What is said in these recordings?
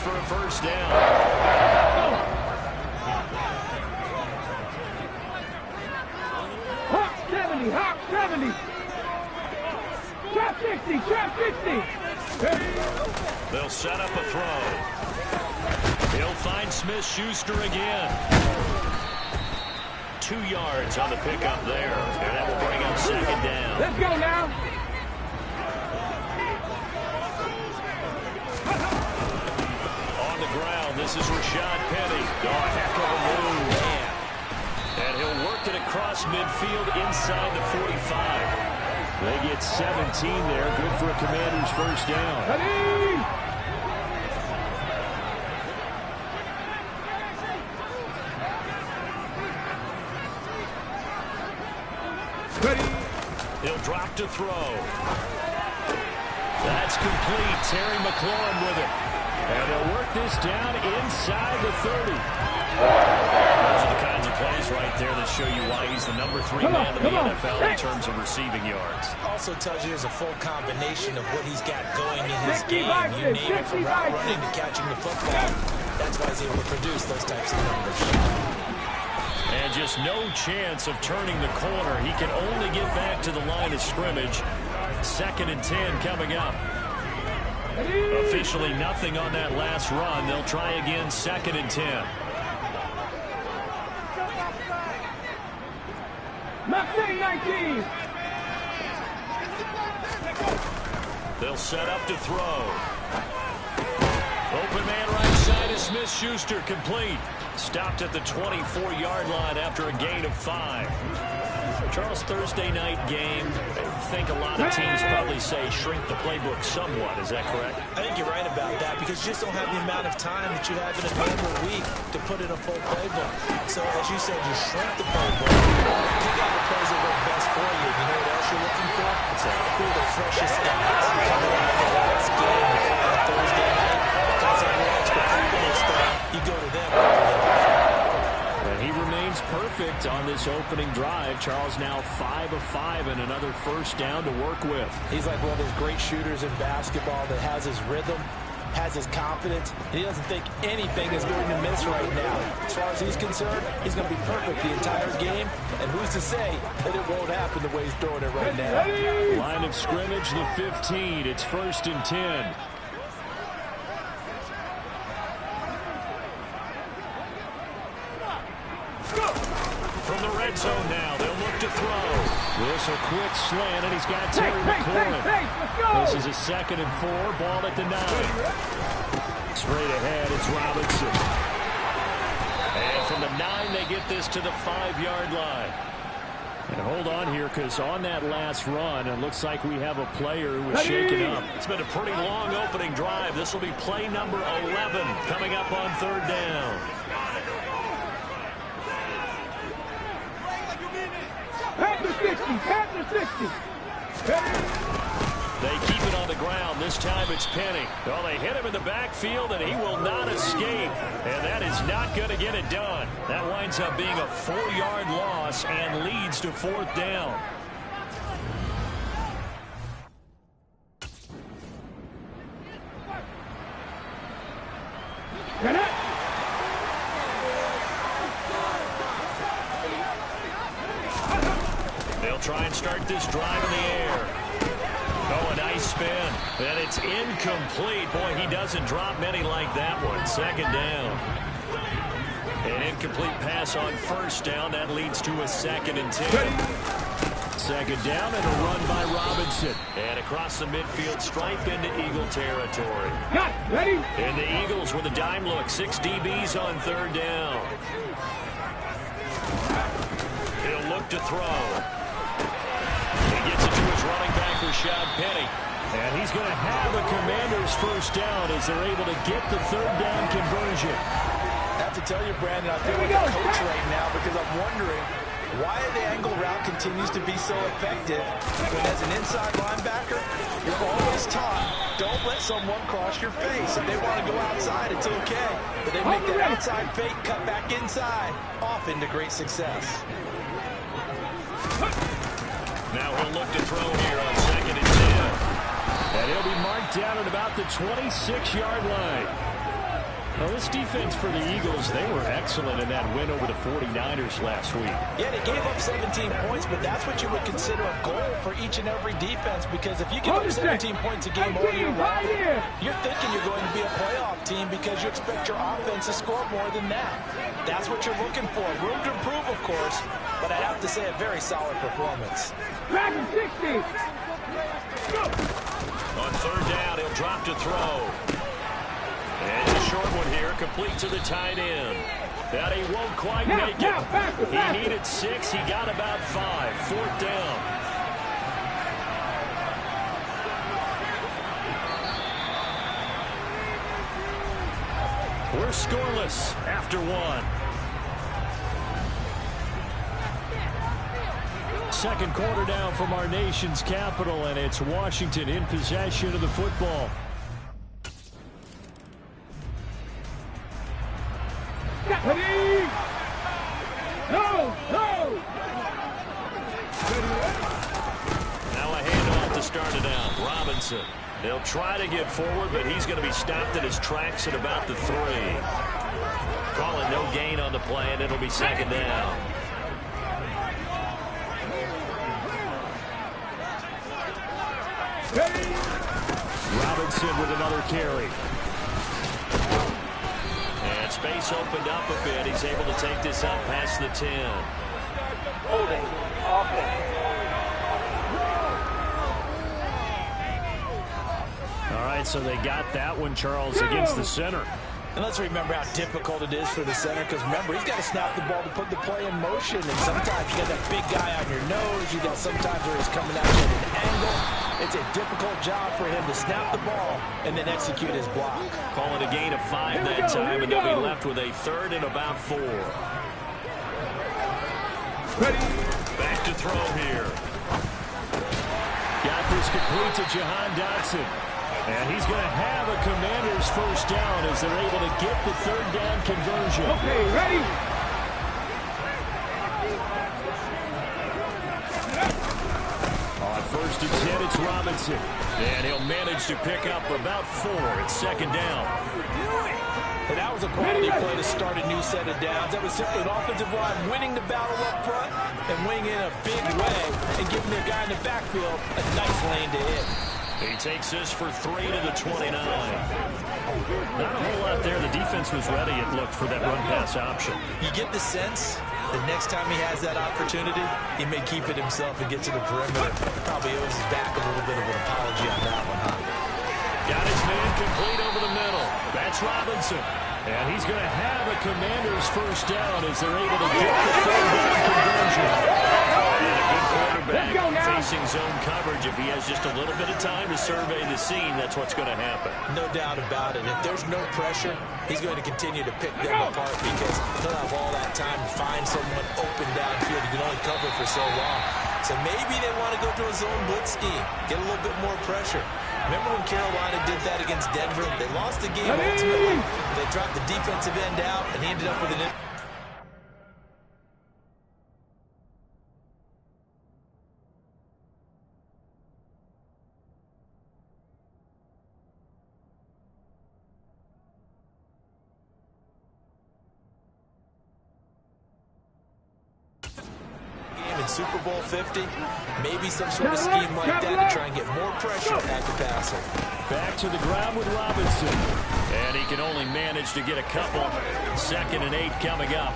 for a first down. Hop 70, hop 70. Trap 60, trap 60. They'll set up a throw. He'll find Smith-Schuster again. 2 yards on the pickup there, and that will bring up second down. Let's go now. On the ground, this is Rashad Penny. Oh, heck of a move. Man. And he'll work it across midfield inside the 45. They get 17 there. Good for a Commanders first down. Ready. He'll drop to throw. That's complete. Terry McLaurin with it. And they'll work this down inside the 30. Those are the kinds of plays right there that show you why he's the number 3 man in the NFL in terms of receiving yards. Also tells you there's a full combination of what he's got going in his game. You name it, from route running to catching the football. That's why he's able to produce those types of numbers. And just no chance of turning the corner. He can only get back to the line of scrimmage. 2nd and 10 coming up. Officially nothing on that last run. They'll try again, 2nd and 10. Mustang 19. They'll set up to throw. Open man right side is Smith-Schuster, complete. Stopped at the 24-yard line after a gain of 5. Charles, Thursday night game. I think a lot of teams probably say shrink the playbook somewhat. Is that correct? I think you're right about that because you just don't have the amount of time that you have in a normal week to put in a full playbook. So, as you said, you shrink the playbook. Pick out the plays that work best for you. You know what else you're looking for? It's who are the freshest stats coming out of the last game on Thursday night. Because of the extra confidence stuff, you go to them. And he remains perfect on this opening drive. Charles now 5 of 5 and another first down to work with. He's like one of those great shooters in basketball that has his rhythm, has his confidence, and he doesn't think anything is going to miss right now. As far as he's concerned, he's going to be perfect the entire game, and who's to say that it won't happen the way he's throwing it right now. Line of scrimmage, the 15. It's 1st and 10. From the red zone now, they'll look to throw. This a quick slant, and he's got Terry McLaurin. This is a 2nd and 4, ball at the 9. Straight ahead, it's Robinson. And from the 9, they get this to the 5-yard line. And hold on here, because on that last run, it looks like we have a player who was shaken up. It's been a pretty long opening drive. This will be play number 11 coming up on 3rd down. Pat the 60, pat the 60. They keep it on the ground. This time it's Penny. Well, they hit him in the backfield, and he will not escape. And that is not going to get it done. That winds up being a 4-yard loss and leads to 4th down. They'll try and start this drive in the air. Oh, a nice spin. And it's incomplete. Boy, he doesn't drop many like that one. 2nd down. An incomplete pass on 1st down. That leads to a 2nd and 10. 2nd down and a run by Robinson. And across the midfield, stripe into Eagle territory. Ready? And the Eagles with a dime look. 6 DBs on 3rd down. He'll look to throw. He gets it to his running back, Rashad Penny. And he's going to have a Commanders first down as they're able to get the 3rd down conversion. I have to tell you, Brandon, I feel like a coach right now because I'm wondering why the angle route continues to be so effective when as an inside linebacker, you're always taught, don't let someone cross your face. If they want to go outside, it's okay. But they make that outside fake, cut back inside, off into great success. Now he'll look to throw here on 2nd and 10. And he'll be marked down at about the 26-yard line. Well, this defense for the Eagles, they were excellent in that win over the 49ers last week. Yeah, they gave up 17 points, but that's what you would consider a goal for each and every defense, because if you give up 17 points a game all year long, you're thinking you're going to be a playoff team because you expect your offense to score more than that. That's what you're looking for. Room to improve, of course, but I have to say a very solid performance. Back in 60. Go. On third down, he'll drop to throw. And a short one here, complete to the tight end. That he won't quite make it. He needed 6, he got about 5. Fourth down. We're scoreless after 1. Second quarter down from our nation's capital, and it's Washington in possession of the football. Ready? No! Now a handoff to start it out. Robinson. They'll try to get forward, but he's going to be stopped in his tracks at about the 3. Calling no gain on the play, and it'll be second down. Robinson with another carry. And space opened up a bit. He's able to take this up past the 10. Holding. All right, so they got that one, Charles, against the center. And let's remember how difficult it is for the center, because remember, he's got to snap the ball to put the play in motion, and sometimes you got that big guy on your nose. You got sometimes where he's coming at you at an angle. It's a difficult job for him to snap the ball and then execute his block. Calling a gain of 5 that time, and they'll be left with a third and about 4. Ready? Back to throw here. Got this complete to Jahan Dotson. And he's going to have a Commander's first down as they're able to get the third down conversion. Okay, ready? On first and 10, it's Robinson. And he'll manage to pick up about 4. It's second down. And that was a quality play to start a new set of downs. That was simply an offensive line winning the battle up front and winning in a big way and giving their guy in the backfield a nice lane to hit. He takes this for 3 to the 29. Not a whole lot there. The defense was ready, it looked, for that run-pass option. You get the sense that next time he has that opportunity, he may keep it himself and get to the perimeter. Probably owes his back a little bit of an apology on that one, huh? Got his man complete over the middle. That's Robinson. And he's going to have a Commander's first down as they're able to get the third down conversion. And a good quarterback facing zone coverage. If he has just a little bit of time to survey the scene, that's what's going to happen. No doubt about it. If there's no pressure, he's going to continue to pick them apart because he'll have all that time to find someone open downfield. He can only cover for so long. So maybe they want to go to a zone blitz scheme, get a little bit more pressure. Remember when Carolina did that against Denver? They lost the game ultimately. They dropped the defensive end out, and he ended up with an... Super Bowl 50, maybe some sort of scheme like that to try and get more pressure at the passer. Back to the ground with Robinson. And he can only manage to get a couple. Second and 8 coming up.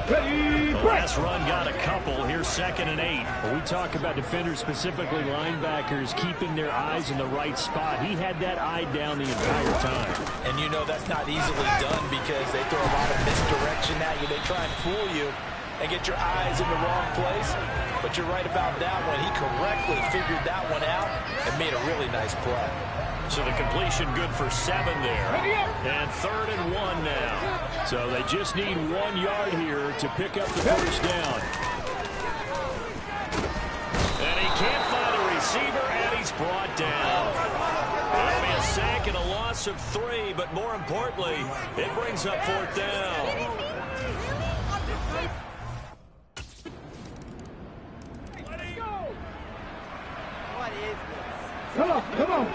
The last run got a couple. Here's second and 8. When we talk about defenders, specifically linebackers, keeping their eyes in the right spot. He had that eye down the entire time. And you know that's not easily done because they throw a lot of misdirection at you. They try and fool you and get your eyes in the wrong place. But you're right about that one. He correctly figured that one out and made a really nice play. So the completion good for 7 there. And third and 1 now. So they just need 1 yard here to pick up the first down. And he can't find a receiver, and he's brought down. That'll be a sack and a loss of 3, but more importantly, it brings up fourth down. Come on.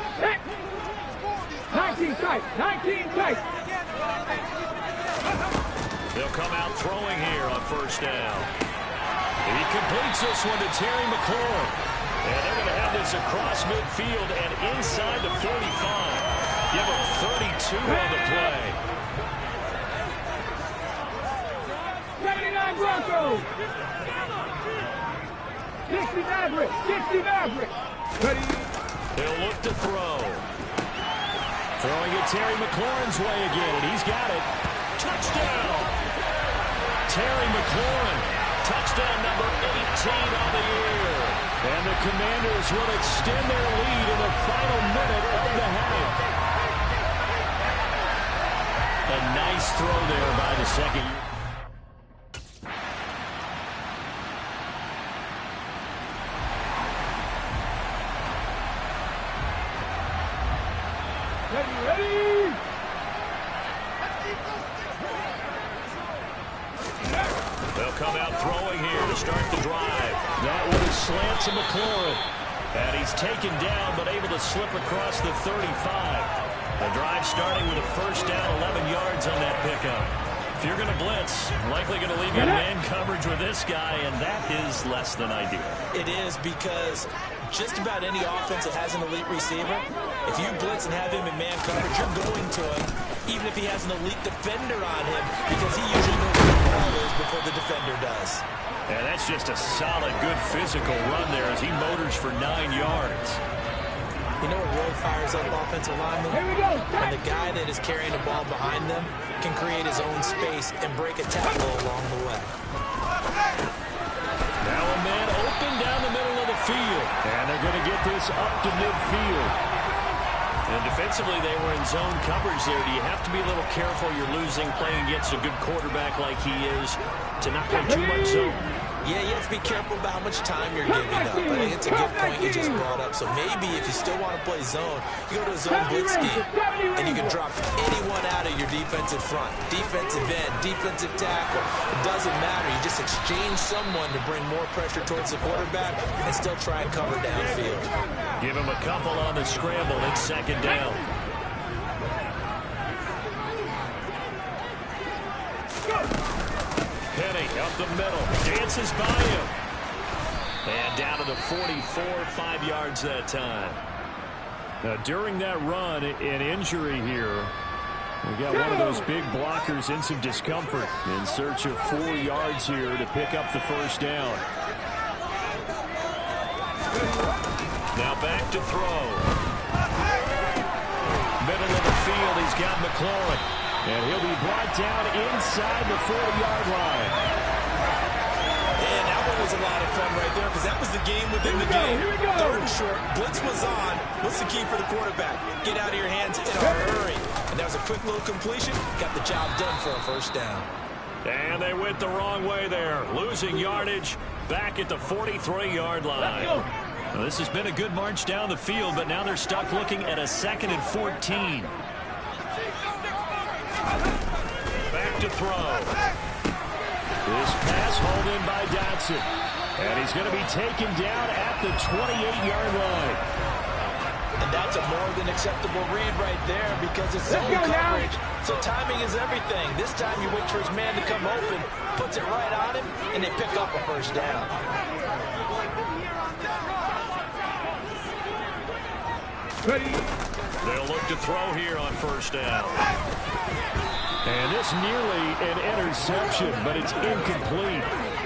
19 tight. come out throwing here on first down. He completes this one to Terry McLaurin. And they're going to have this across midfield and inside the 45. Give him 32 on the play. 79 Broncos. 60 Maverick. 60 Maverick. Ready. He'll look to throw. Throwing it Terry McLaurin's way again, and he's got it. Touchdown! Terry McLaurin, touchdown number 18 on the year. And the Commanders will extend their lead in the final minute of the half. A nice throw there by the second. Ready. They'll come out throwing here to start the drive. That one is slant to McLaurin. And he's taken down but able to slip across the 35. The drive starting with a first down, 11 yards on that pickup. If you're going to blitz, likely going to leave you in man coverage with this guy, and that is less than ideal. It is, because just about any offense that has an elite receiver, if you blitz and have him in man coverage, you're going to him, even if he has an elite defender on him, because he usually knows where the ball is before the defender does. And that's just a solid, good physical run there as he motors for 9 yards. You know what really fires up offensive linemen? Here we go. When the guy that is carrying the ball behind them can create his own space and break a tackle along the way. Now a man open down the middle of the field. And they're going to get this up to midfield. And defensively, they were in zone coverage there. Do you have to be a little careful? You're losing, playing against a good quarterback like he is, to not play too much zone. Yeah, you have to be careful about how much time you're giving up. I think it's a good point you just brought up. So maybe if you still want to play zone, you go to a zone blitz scheme, and you can drop anyone out of your defensive front. Defensive end, defensive tackle. It doesn't matter. You just exchange someone to bring more pressure towards the quarterback and still try and cover downfield. Give him a couple on the scramble. It's second down. Penny up the middle, dances by him. And down to the 44, 5 yards that time. Now, during that run, an injury here. We got one of those big blockers in some discomfort in search of 4 yards here to pick up the first down. Now back to throw. Middle of the field, he's got McLaurin. And he'll be brought down inside the 40-yard line. And that one was a lot of fun right there, because that was the game within the game. Third and short, blitz was on. What's the key for the quarterback? Get out of your hands in a hurry. And that was a quick little completion. Got the job done for a first down. And they went the wrong way there. Losing yardage back at the 43-yard line. Now, this has been a good march down the field, but now they're stuck looking at a 2nd and 14. Back to throw. This pass hauled in by Dotson. And he's going to be taken down at the 28-yard line. And that's a more than acceptable read right there, because it's zone coverage. So timing is everything. This time you wait for his man to come open, puts it right on him, and they pick up a first down. Ready. They'll look to throw here on first down. And this nearly an interception, but it's incomplete.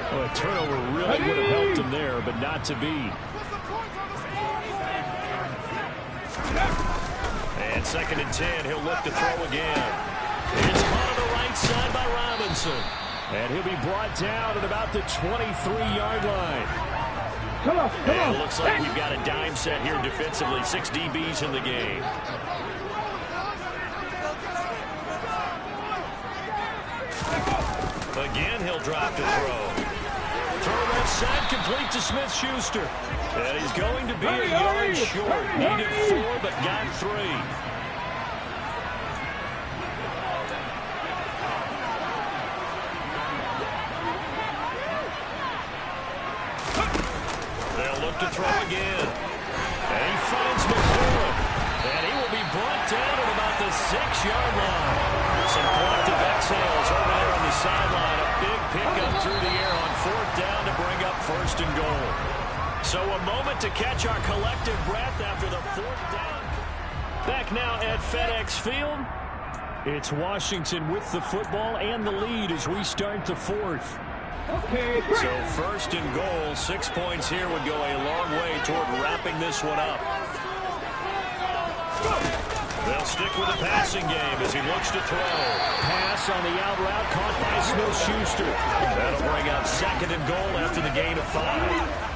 Well, a turnover really would have helped him there, but not to be. And 2nd and 10, he'll look to throw again. It's caught on the right side by Robinson. And he'll be brought down at about the 23-yard line. Come on. And it looks like we've got a dime set here defensively. 6 DBs in the game. Again, he'll drop to throw. Throw left side, complete to Smith-Schuster. And he's going to be a yard short. Needed 4, but got 3. They'll look to throw again. And he finds McLaurin. And he will be brought down at about the 6-yard line. Some collective exhales over there on the sideline. to catch our collective breath after the 4th down. Back now at FedEx Field. It's Washington with the football and the lead as we start the 4th. Okay. So 1st and goal, 6 points here would go a long way toward wrapping this one up. They'll stick with the passing game as he looks to throw. Pass on the out route caught by Smith-Schuster. That'll bring up 2nd and goal after the gain of 5.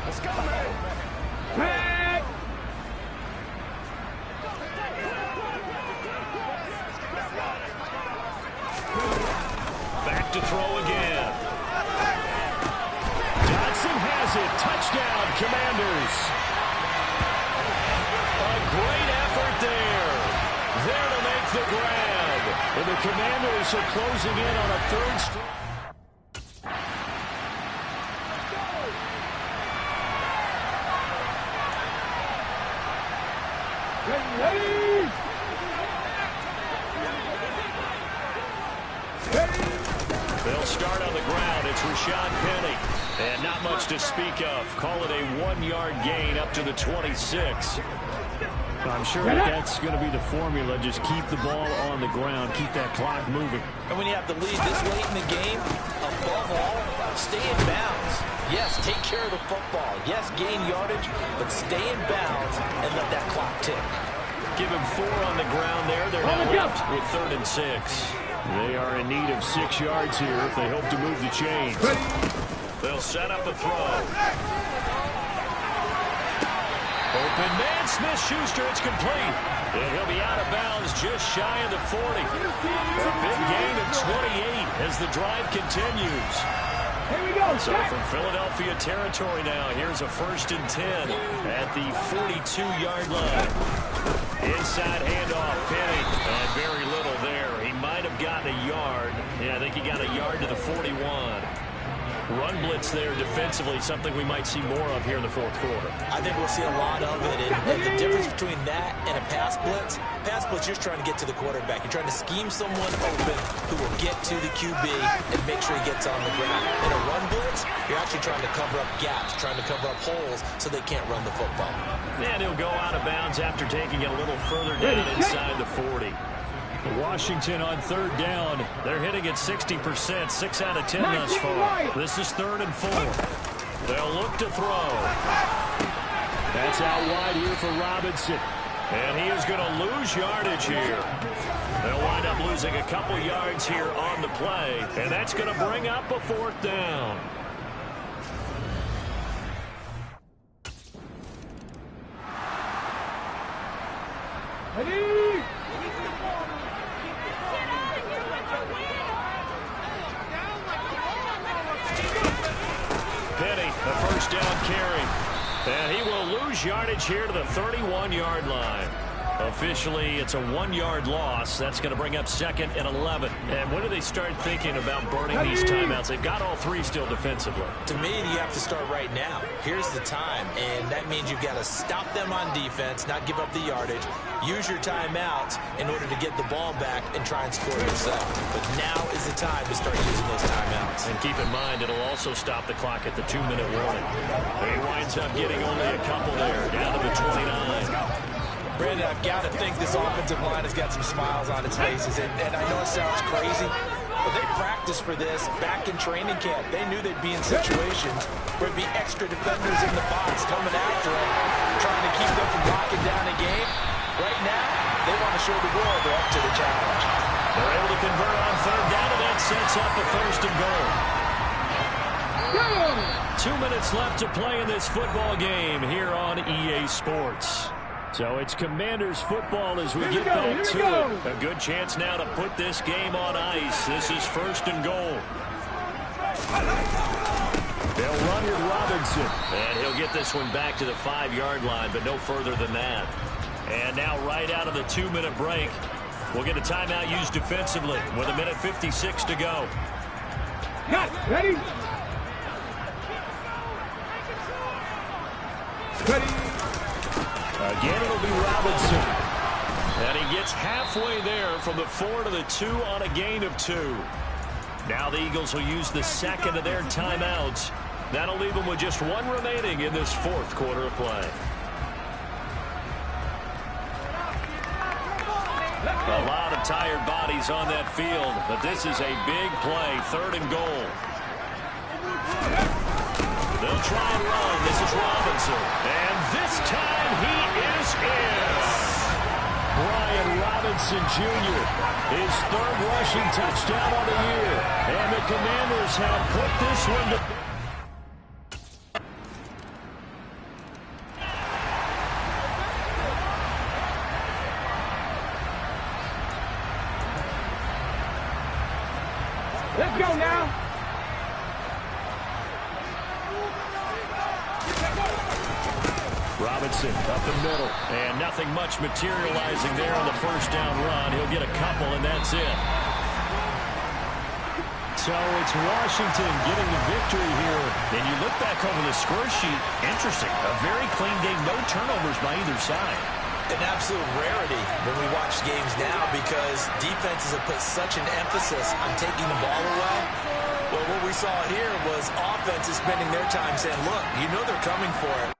Let's go, man. Back. Back to throw again. Dodson has it. Touchdown, Commanders. A great effort there. There to make the grab. And the Commanders are closing in on a 3rd straight. Ready. They'll start on the ground. It's Rashad Penny. And not much to speak of. Call it a 1-yard gain up to the 26. I'm sure that's going to be the formula. Just keep the ball on the ground. Keep that clock moving. And when you have the lead this late in the game, above all, stay in bounds. Yes, take care of the football. Yes, gain yardage, but stay in bounds and let that clock tick. Give him 4 on the ground there. They're now left with 3rd and 6. They are in need of 6 yards here if they hope to move the chains. They'll set up a throw. Open man, Smith-Schuster, it's complete. And he'll be out of bounds just shy of the 40. A big gain of 28 as the drive continues. Here we go. So from Philadelphia territory now, here's a 1st and 10 at the 42-yard line. Inside handoff, Penny, and very little there. He might have gotten a yard. Yeah, I think he got a yard to the 41. Run blitz there defensively, something we might see more of here in the 4th quarter. I think we'll see a lot of it. And the difference between that and a pass blitz, you're trying to get to the quarterback. You're trying to scheme someone open who will get to the QB and make sure he gets on the ground. In a run blitz, you're actually trying to cover up gaps, trying to cover up holes so they can't run the football. And he'll go out of bounds after taking it a little further down inside the 40. Washington on 3rd down. They're hitting at 60%, 6 out of 10 thus far. This is 3rd and 4. They'll look to throw. That's out wide here for Robinson. And he is going to lose yardage here. They'll wind up losing a couple yards here on the play. And that's going to bring up a 4th down. Ready. Penny, the 1st down carry. And he will lose yardage here to the 31-yard line. Officially, it's a 1-yard loss. That's going to bring up 2nd and 11. And when do they start thinking about burning these timeouts? They've got all 3 still defensively. To me, you have to start right now. Here's the time, and that means you've got to stop them on defense, not give up the yardage, use your timeouts in order to get the ball back and try and score yourself. But now is the time to start using those timeouts. And keep in mind, it'll also stop the clock at the 2-minute warning. He winds up getting only a couple there, down to the 29. Brandon, I've got to think this offensive line has got some smiles on its faces. And I know it sounds crazy, but they practiced for this back in training camp. They knew they'd be in situations where there'd be extra defenders in the box coming after them, trying to keep them from locking down a game. Right now, they want to show the world they're up to the challenge. They're able to convert on 3rd down, and that sets up a 1st and goal. 2 minutes left to play in this football game here on EA Sports. So it's Commanders football as we get back to it. A good chance now to put this game on ice. This is 1st and goal. They'll run with Robinson. And he'll get this one back to the 5-yard line, but no further than that. And now right out of the 2-minute break, we'll get a timeout used defensively with 1:56 to go. Cut. Ready? Ready. Again, it'll be Robinson. And he gets halfway there from the 4 to the 2 on a gain of 2. Now the Eagles will use the second of their timeouts. That'll leave them with just one remaining in this fourth quarter of play. A lot of tired bodies on that field, but this is a big play, 3rd and goal. They'll try and run. This is Robinson. And this time he is in. Brian Robinson Jr., his 3rd rushing touchdown on the year. And the Commanders have put this one to... Let's go now. Robinson up the middle, and nothing much materializing there on the first down run. He'll get a couple, and that's it. So it's Washington getting the victory here. And you look back over the score sheet, interesting. A very clean game, no turnovers by either side. An absolute rarity when we watch games now because defenses have put such an emphasis on taking the ball away. Well, what we saw here was offenses spending their time saying, look, you know they're coming for it.